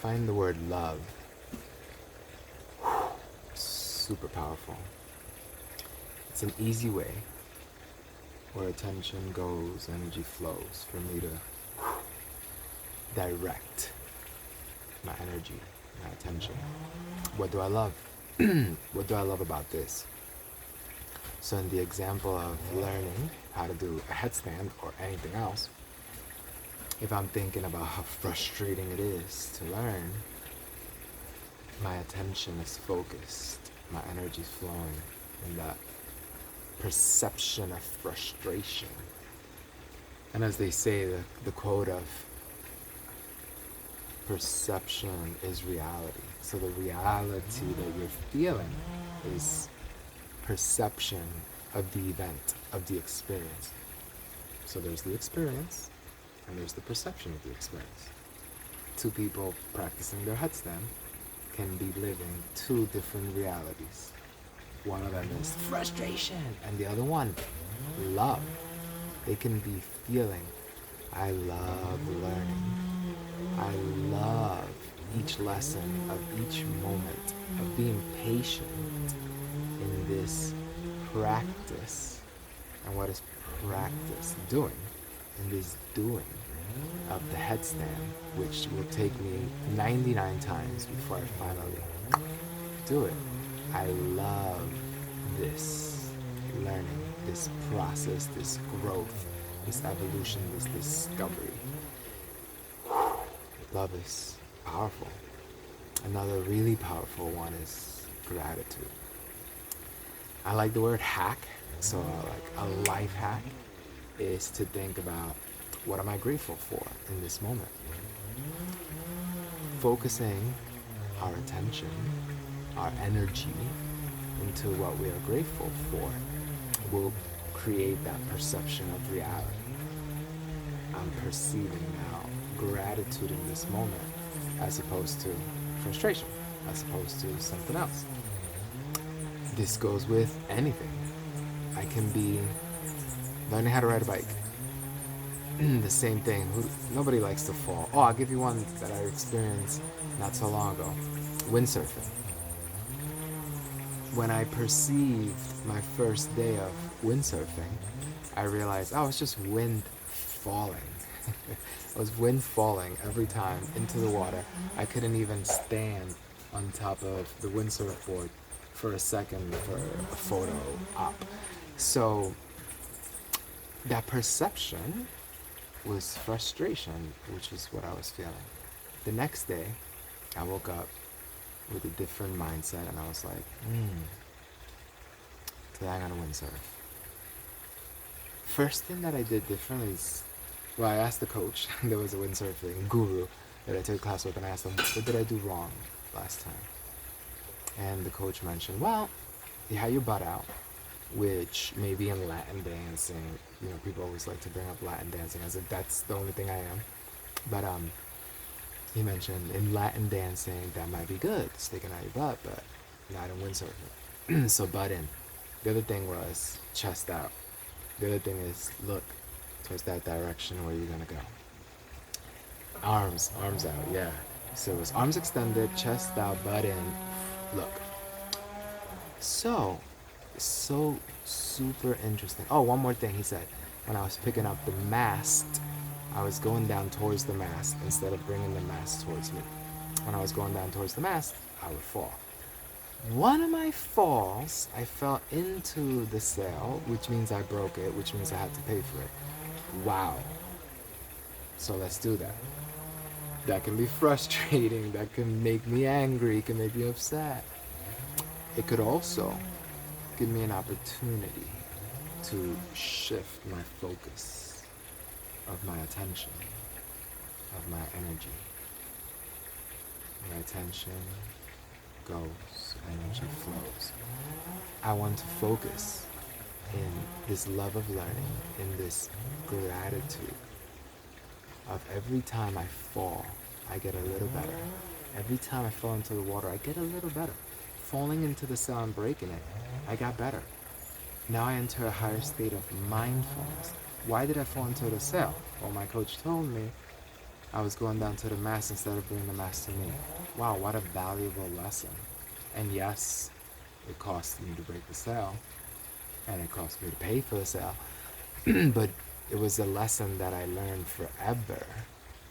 find the word love super powerful. It's an easy way where attention goes, energy flows for me to direct my energy, my attention. What do I love? What do I love about this? So in the example of learning how to do a headstand or anything else, if I'm thinking about how frustrating it is to learn, my attention is focused, my energy is flowing in that perception of frustration. And as they say, the quote of perception is reality. So the reality that you're feeling is perception of the event, of the experience. So there's the experience and there's the perception of the experience. Two people practicing their headstand can be living two different realities. One of them is frustration and the other one, love. They can be feeling, I love learning. I love each lesson, of each moment, of being patient in this practice. And what is practice? Doing. In this doing of the headstand, which will take me 99 times before I finally do it. I love this learning, this process, this growth, this evolution, this discovery. Love is powerful. Another really powerful one is gratitude. I like the word hack. So like a life hack is to think about, what am I grateful for in this moment? Focusing our attention, our energy into what we are grateful for will create that perception of reality. I'm perceiving now gratitude in this moment as opposed to frustration, as opposed to something else. This goes with anything. I can be learning how to ride a bike. The same thing. Nobody likes to fall. Oh, I'll give you one that I experienced not so long ago. Windsurfing. When I perceived my first day of windsurfing, I realized, oh, it's just wind falling. It was wind falling every time into the water. I couldn't even stand on top of the windsurf board for a second for a photo op. So that perception was frustration, which is what I was feeling. The next day, I woke up with a different mindset and I was like, today I'm gonna windsurf. First thing that I did differently is, well, I asked the coach, there was a windsurfing guru that I took class with, and I asked him, what did I do wrong last time? And the coach mentioned, well, you had your butt out, which maybe in Latin dancing, people always like to bring up Latin dancing as if that's the only thing I am. But he mentioned in Latin dancing, that might be good, sticking out your butt, but not in windsurfing. So butt in. The other thing was chest out. The other thing is look towards that direction where you're gonna go. Arms out, yeah. So it was arms extended, chest out, butt in, look. So super interesting. Oh, one more thing he said. When I was picking up the mast, I was going down towards the mast instead of bringing the mast towards me. When I was going down towards the mast, I would fall. One of my falls, I fell into the sail, which means I broke it, which means I had to pay for it. Wow. So let's do that. That can be frustrating, that can make me angry, it can make me upset. It could also give me an opportunity to shift my focus of my attention, of my energy. My attention goes, energy flows. I want to focus in this love of learning, in this gratitude of every time I fall, I get a little better. Every time I fall into the water, I get a little better. Falling into the cell and breaking it, I got better. Now I enter a higher state of mindfulness. Why did I fall into the cell? Well, my coach told me I was going down to the mast instead of bringing the mast to me. Wow, what a valuable lesson. And yes, it cost me to break the sail, and it cost me to pay for the sail, but it was a lesson that I learned forever.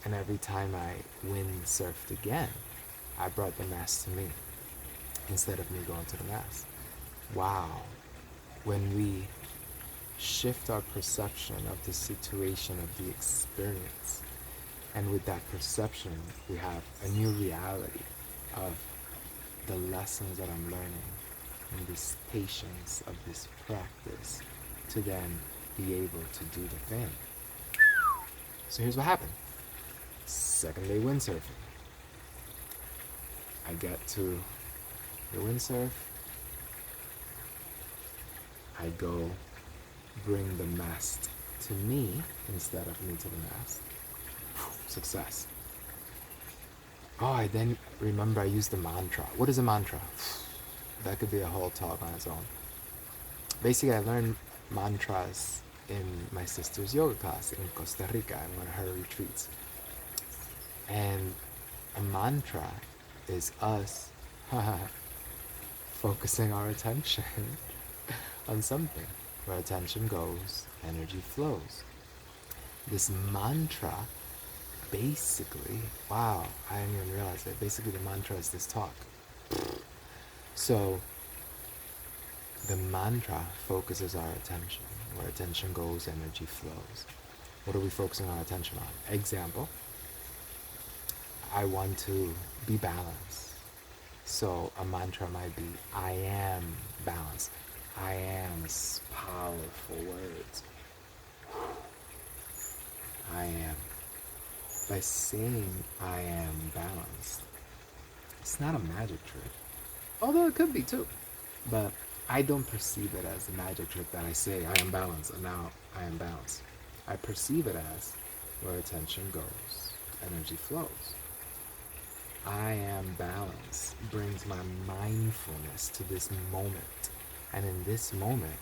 And every time I windsurfed again, I brought the mast to me instead of me going to the mast. Wow. When we shift our perception of the situation, of the experience, and with that perception, we have a new reality of the lessons that I'm learning and this patience of this practice to then be able to do the thing. So here's what happened. Second day windsurfing. I get to the windsurf. I go bring the mast to me instead of me to the mast. Success. Oh, I then remember I used the mantra. What is a mantra? That could be a whole talk on its own. Basically, I learned mantras in my sister's yoga class in Costa Rica in one of her retreats. And a mantra is us focusing our attention on something. Where attention goes, energy flows. This mantra basically, wow, I didn't even realize it. Basically, the mantra is this talk. So, the mantra focuses our attention. Where attention goes, energy flows. What are we focusing our attention on? Example, I want to be balanced. So, a mantra might be, I am balanced. I am is powerful words. I am. By saying I am balanced, it's not a magic trick. Although it could be too. But I don't perceive it as a magic trick that I say I am balanced and now I am balanced. I perceive it as where attention goes, energy flows. I am balanced brings my mindfulness to this moment. And in this moment,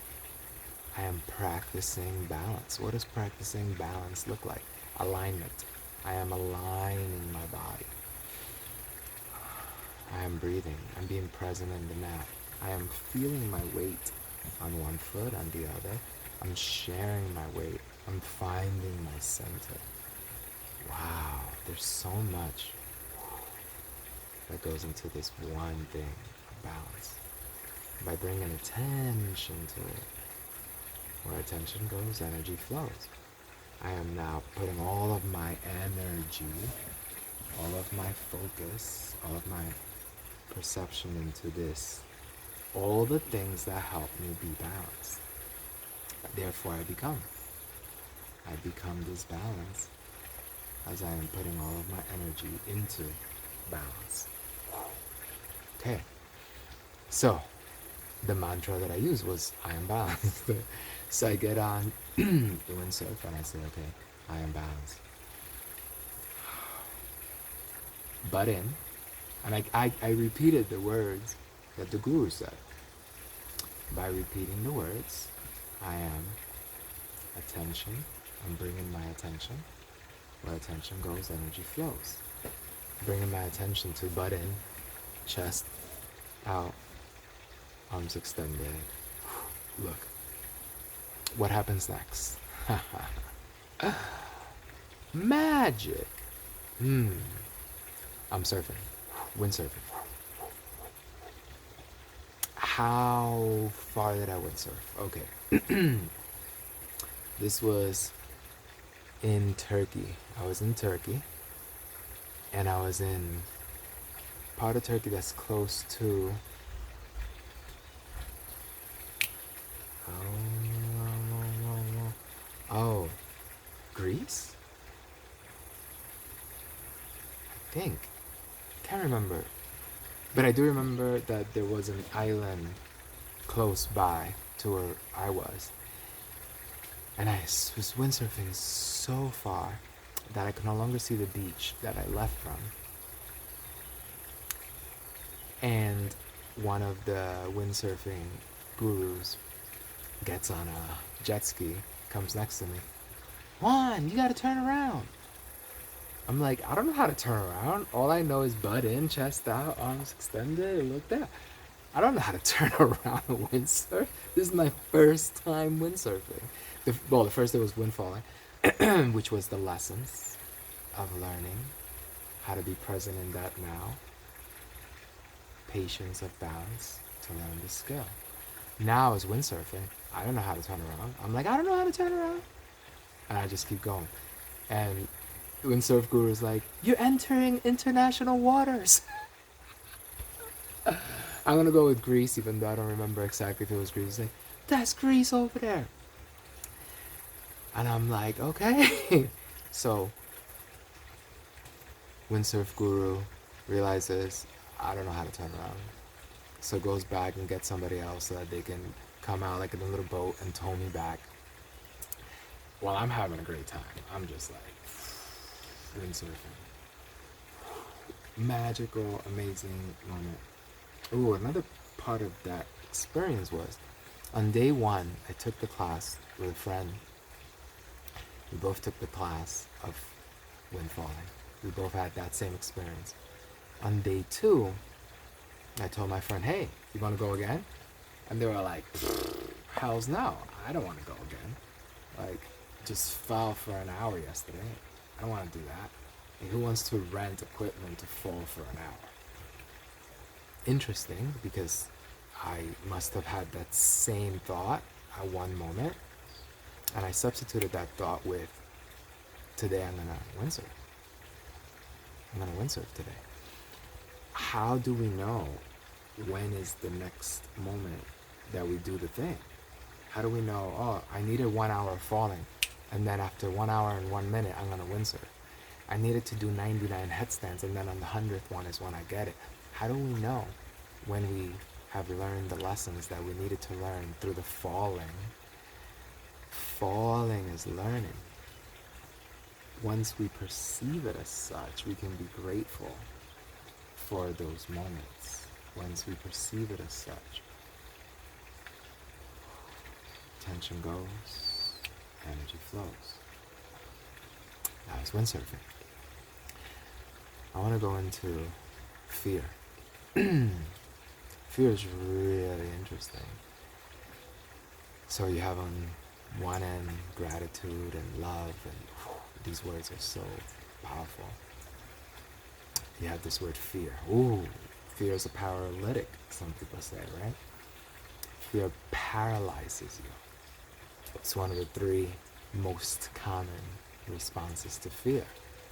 I am practicing balance. What does practicing balance look like? Alignment. I am aligning my body. I am breathing. I'm being present in the mat. I am feeling my weight on one foot, on the other. I'm sharing my weight. I'm finding my center. Wow, there's so much that goes into this one thing of balance. By bringing attention to it, where attention goes, energy flows. I am now putting all of my energy, all of my focus, all of my perception into this. All the things that help me be balanced. Therefore, I become this balance as I am putting all of my energy into balance. Okay, so the mantra that I used was I am balanced. So I get on the windsurf and I say, okay, I am balanced. Butt in, and I repeated the words that the guru said. By repeating the words, I am attention. I'm bringing my attention. Where attention goes, energy flows. Bringing my attention to butt in, chest out, arms extended. Look. What happens next? Magic. I'm surfing. Windsurfing. How far did I windsurf? Okay. This was in Turkey. I was in Turkey. And I was in part of Turkey that's close to Greece? I think. Can't remember. But I do remember that there was an island close by to where I was. And I was windsurfing so far that I could no longer see the beach that I left from. And one of the windsurfing gurus gets on a jet ski, comes next to me. Juan, you gotta turn around. I'm like, I don't know how to turn around. All I know is butt in, chest out, arms extended, look there. I don't know how to turn around and windsurf. This is my first time windsurfing. The first day was windfalling, which was the lessons of learning how to be present in that now, patience of balance to learn the skill. Now is windsurfing. I don't know how to turn around. I'm like, I don't know how to turn around. And I just keep going. And windsurf guru is like, you're entering international waters. I'm gonna go with Greece, even though I don't remember exactly if it was Greece. He's like, that's Greece over there. And I'm like, okay. So windsurf guru realizes I don't know how to turn around. So goes back and gets somebody else so that they can come out like in a little boat and tow me back. Well, I'm having a great time. I'm just like windsurfing. Magical, amazing moment. Ooh, another part of that experience was on day one, I took the class with a friend. We both took the class of windfalling. We both had that same experience. On day two, I told my friend, hey, you want to go again? And they were like, hell's no, I don't want to go again. Like, just fell for an hour yesterday. I don't want to do that. And who wants to rent equipment to fall for an hour? Interesting, because I must have had that same thought at one moment, and I substituted that thought with, today I'm gonna windsurf. I'm gonna windsurf today. How do we know when is the next moment that we do the thing? How do we know, oh, I needed 1 hour of falling, and then after 1 hour and 1 minute, I'm gonna windsurf. I needed to do 99 headstands, and then on the 100th one is when I get it. How do we know when we have learned the lessons that we needed to learn through the falling? Falling is learning. Once we perceive it as such, we can be grateful for those moments. Once we perceive it as such, tension goes, energy flows. Now it's windsurfing. I want to go into fear. Fear is really interesting. So you have on one end gratitude and love, and these words are so powerful. You have this word fear. Ooh, fear is a paralytic, some people say, right? Fear paralyzes you. It's one of the three most common responses to fear.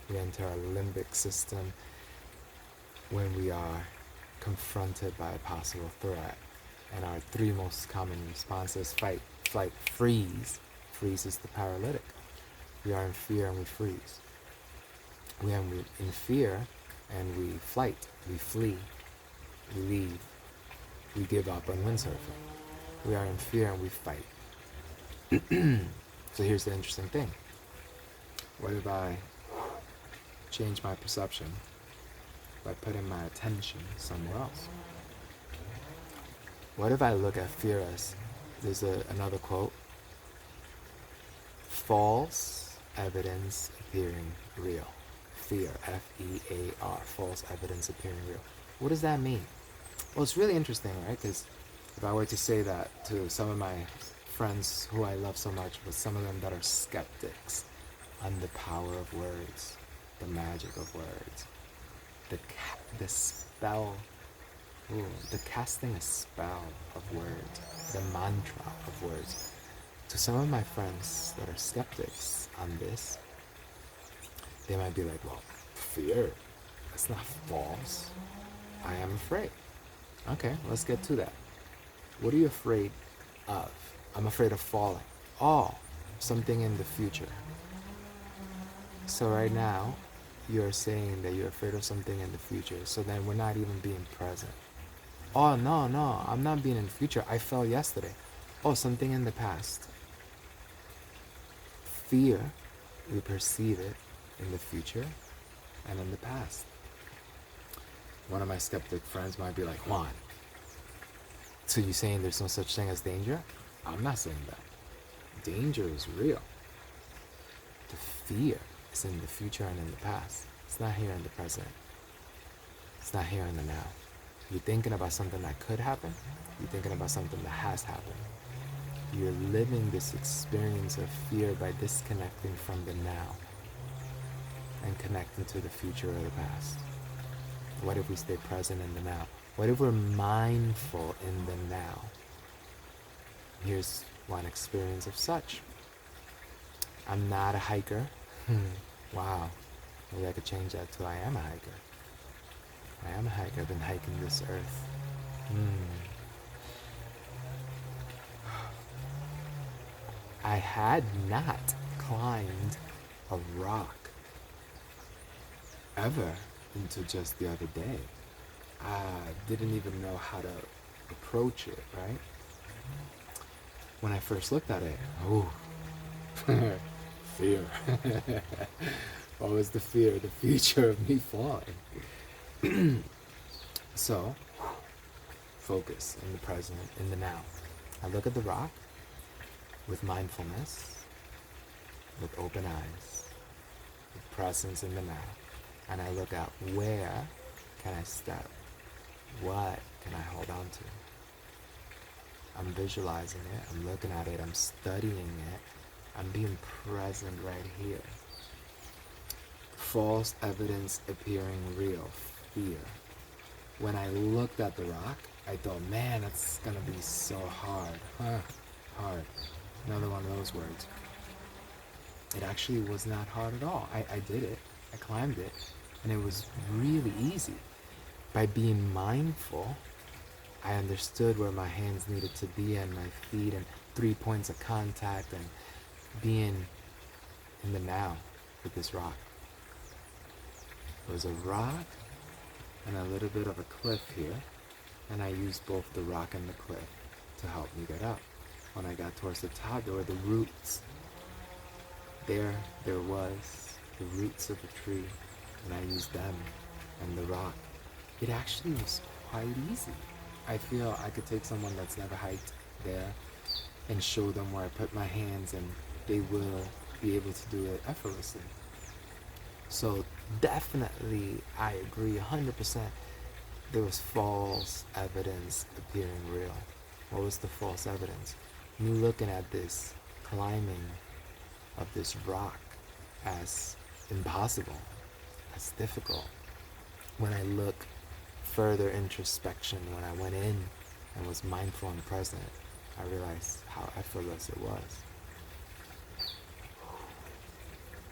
We enter our limbic system when we are confronted by a possible threat. And our three most common responses: fight, flight, freeze. Freeze is the paralytic. We are in fear and we freeze. We are in fear and we flight, we flee, we leave, we give up on windsurfing. We are in fear and we fight. So here's the interesting thing. What if I change my perception by putting my attention somewhere else? What if I look at fear as, there's another quote, false evidence appearing real. Fear, F-E-A-R, false evidence appearing real. What does that mean? Well, it's really interesting, right? Because if I were to say that to some of my friends who I love so much, but some of them that are skeptics on the power of words, the magic of words, the spell, the casting a spell of words, the mantra of words. To some of my friends that are skeptics on this, they might be like, well, fear, that's not false. I am afraid. Okay, let's get to that. What are you afraid of? I'm afraid of falling. Oh, something in the future. So right now, you're saying that you're afraid of something in the future. So then we're not even being present. Oh, no, I'm not being in the future. I fell yesterday. Oh, something in the past. Fear, we perceive it in the future and in the past. One of my skeptic friends might be like, Juan, so you saying there's no such thing as danger? I'm not saying that. Danger is real. The fear It's in the future and in the past. It's not here in the present. It's not here in the now. You're thinking about something that could happen. You're thinking about something that has happened. You're living this experience of fear by disconnecting from the now and connecting to the future or the past. What if we stay present in the now? What if we're mindful in the now? Here's one experience of such. I'm not a hiker. Wow. Maybe I could change that to I am a hiker. I am a hiker. I've been hiking this earth. I had not climbed a rock ever until just the other day. I didn't even know how to approach it, right? When I first looked at it, fear. What was the fear? The future of me falling. So, focus in the present, in the now. I look at the rock with mindfulness, with open eyes, with presence in the now. And I look at where can I step? What can I hold on to? I'm visualizing it, I'm looking at it, I'm studying it, I'm being present right here. False evidence appearing real, fear. When I looked at the rock, I thought, man, that's gonna be so hard. Hard. Another one of those words. It actually was not hard at all. I did it, I climbed it, and it was really easy. By being mindful, I understood where my hands needed to be and my feet and 3 points of contact and being in the now with this rock. It was a rock and a little bit of a cliff here, and I used both the rock and the cliff to help me get up. When I got towards the top, there were the roots. There was the roots of a tree, and I used them and the rock. It actually was quite easy. I feel I could take someone that's never hiked there and show them where I put my hands, and they will be able to do it effortlessly. So definitely, I agree 100%. There was false evidence appearing real. What was the false evidence? Me looking at this climbing of this rock as impossible, as difficult. When I look further introspection, when I went in and was mindful and present, I realized how effortless it was.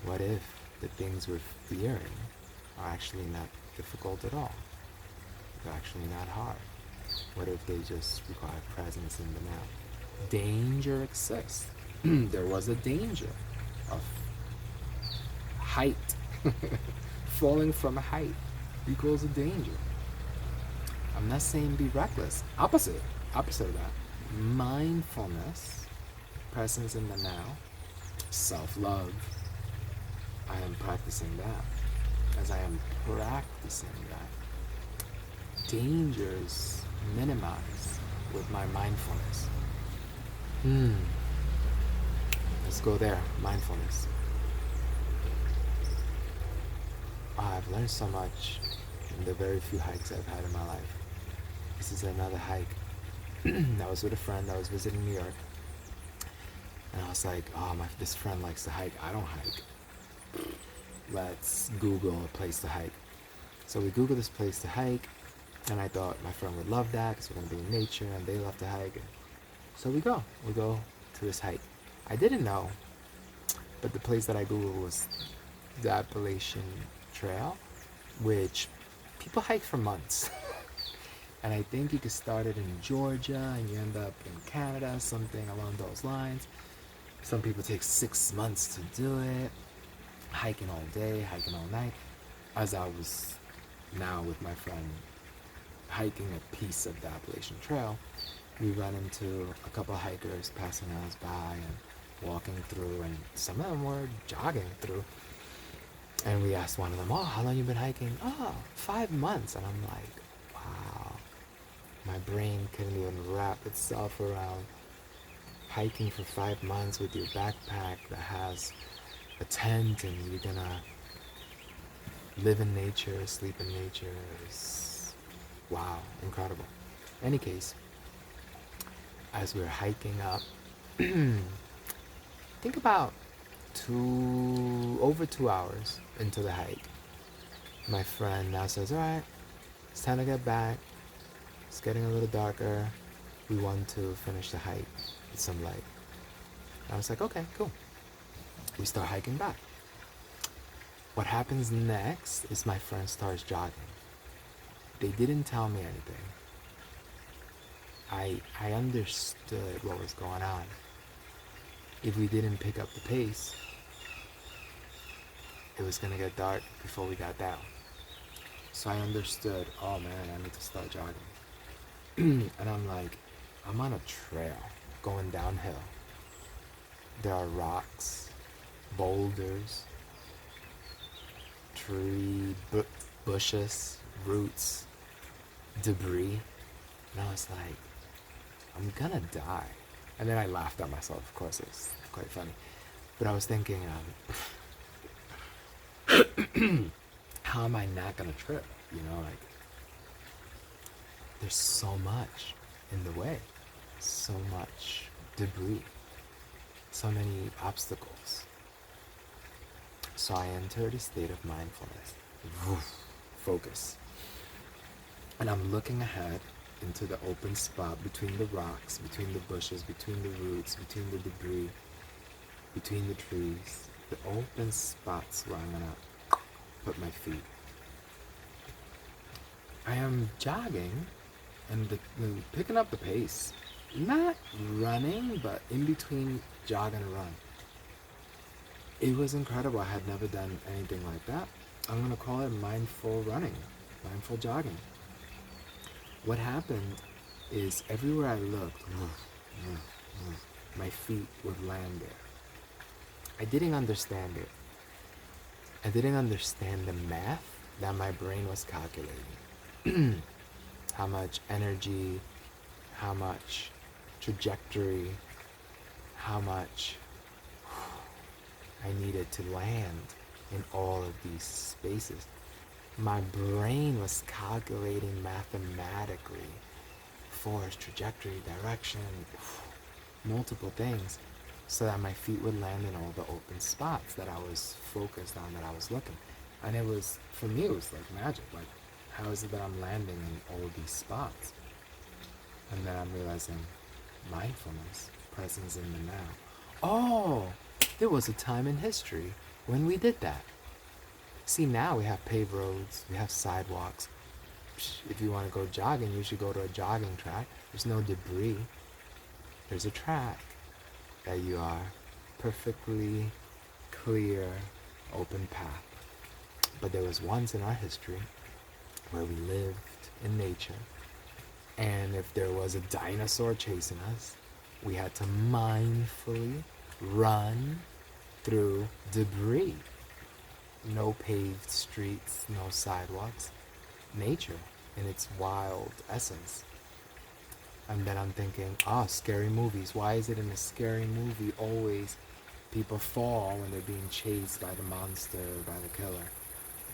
What if the things we're fearing are actually not difficult at all? They're actually not hard. What if they just require presence in the now? Danger exists. There was a danger of height. Falling from a height equals a danger. I'm not saying be reckless. Opposite of that. Mindfulness, presence in the now, self-love. I am practicing that. As I am practicing that, dangers minimize with my mindfulness. Let's go there, mindfulness. I've learned so much in the very few hikes I've had in my life. This is another hike. I was with a friend that was visiting New York. And I was like, this friend likes to hike. I don't hike. Let's Google a place to hike. So we Googled this place to hike. And I thought my friend would love that because we're going to be in nature and they love to hike. So we go to this hike. I didn't know, but the place that I Googled was the Appalachian Trail, which people hike for months. And I think you could start it in Georgia and you end up in Canada, something along those lines. Some people take 6 months to do it, hiking all day, hiking all night. As I was now with my friend hiking a piece of the Appalachian Trail, we run into a couple of hikers passing us by and walking through, and some of them were jogging through. And we asked one of them, how long you been hiking? 5 months. And I'm like, wow. My brain couldn't even wrap itself around hiking for 5 months with your backpack that has a tent and you're gonna live in nature, sleep in nature. Is wow, incredible. Any case, as we're hiking up, think about over 2 hours into the hike, my friend now says, all right, it's time to get back. It's getting a little darker. We want to finish the hike with some light. I was like, okay, cool. We start hiking back. What happens next is my friend starts jogging. They didn't tell me anything. I understood what was going on. If we didn't pick up the pace, it was gonna get dark before we got down. So I understood, oh man, I need to start jogging. And I'm like, I'm on a trail going downhill. There are rocks, boulders, bushes, roots, debris. And I was like, I'm gonna die. And then I laughed at myself, of course, it's quite funny. But I was thinking, how am I not gonna trip? You know, like, there's so much in the way, so much debris, so many obstacles. So I entered a state of mindfulness, focus. And I'm looking ahead into the open spot between the rocks, between the bushes, between the roots, between the debris, between the trees, the open spots where I'm gonna put my feet. I am jogging and picking up the pace. Not running, but in between jog and run. It was incredible. I had never done anything like that. I'm gonna call it mindful running, mindful jogging. What happened is everywhere I looked, my feet would land there. I didn't understand it. I didn't understand the math that my brain was calculating. How much energy, how much trajectory, how much I needed to land in all of these spaces. My brain was calculating mathematically force, trajectory, direction, multiple things, so that my feet would land in all the open spots that I was focused on, that I was looking. And it was, for me, it was like magic. Like, how is it that I'm landing in all these spots? And then I'm realizing mindfulness, presence in the now. Oh, there was a time in history when we did that. See, now we have paved roads, we have sidewalks. If you want to go jogging, you should go to a jogging track. There's no debris. There's a track that you are perfectly clear, open path. But there was once in our history where we lived in nature, and if there was a dinosaur chasing us, we had to mindfully run through debris. No paved streets, no sidewalks. Nature in its wild essence. And then I'm thinking, scary movies. Why is it in a scary movie always people fall when they're being chased by the monster, by the killer?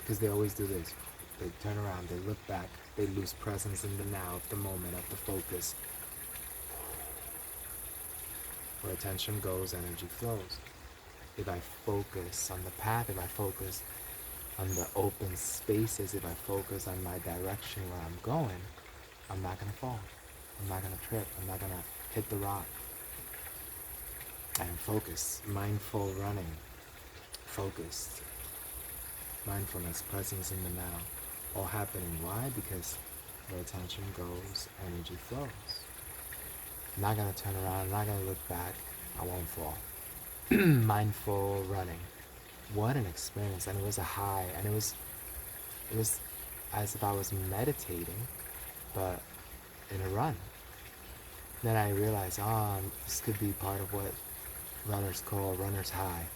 Because they always do this. They turn around, they look back, they lose presence in the now, of the moment, of the focus. Where attention goes, energy flows. If I focus on the path, if I focus on the open spaces, if I focus on my direction where I'm going, I'm not going to fall. I'm not going to trip. I'm not going to hit the rock. I am focused. Mindful running. Focused. Mindfulness, presence in the now. All happening. Why? Because where attention goes, energy flows. I'm not going to turn around. I'm not going to look back. I won't fall. Mindful running. What an experience. And it was a high. And it was as if I was meditating, but in a run. Then I realized, this could be part of what runners call runner's high.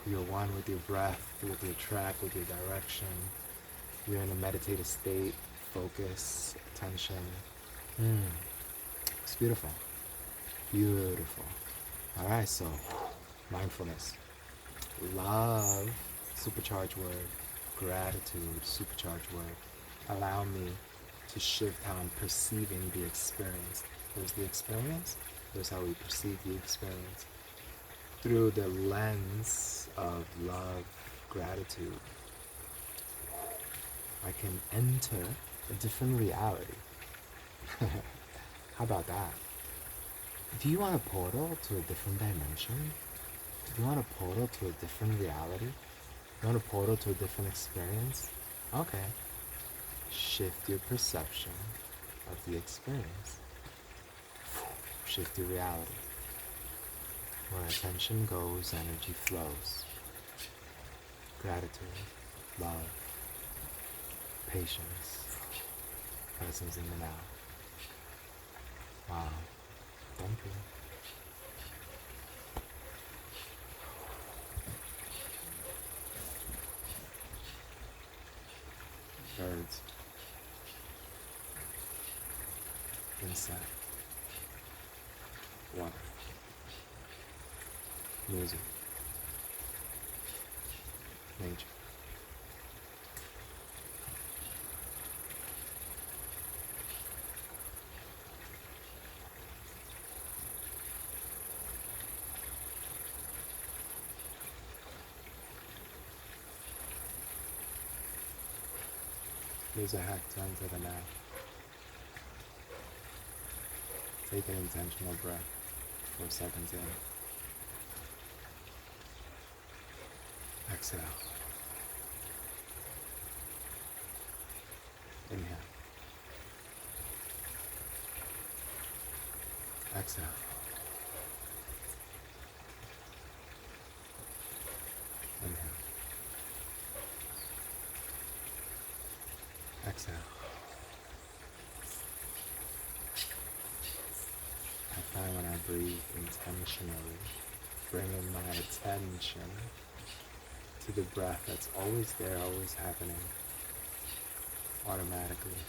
You're one with your breath, with your track, with your direction. You're in a meditative state, focus, attention. It's beautiful. Beautiful. All right, so mindfulness. Love, supercharged word. Gratitude, supercharged word. Allow me to shift how I'm perceiving the experience. There's the experience, there's how we perceive the experience. Through the lens of love, gratitude, I can enter a different reality. How about that? Do you want a portal to a different dimension? Do you want a portal to a different reality? You want a portal to a different experience? Okay. Shift your perception of the experience. Shift your reality. Where attention goes, energy flows. Gratitude, love, patience, presence in the now. Wow. Thank you. Birds. Insect. Water. Music. Nature. Here's a hack to enter the now. Take an intentional breath 4 seconds in. Exhale. Inhale. Exhale. Inhale. Exhale. I find when I breathe intentionally, bringing my attention to the breath that's always there, always happening, automatically.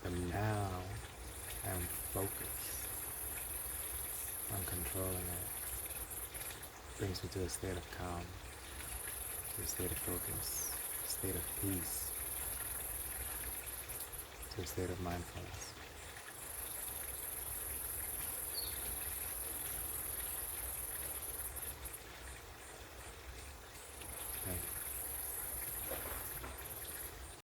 But now I'm focused on controlling it. Brings me to a state of calm, to a state of focus, a state of peace, to a state of mindfulness.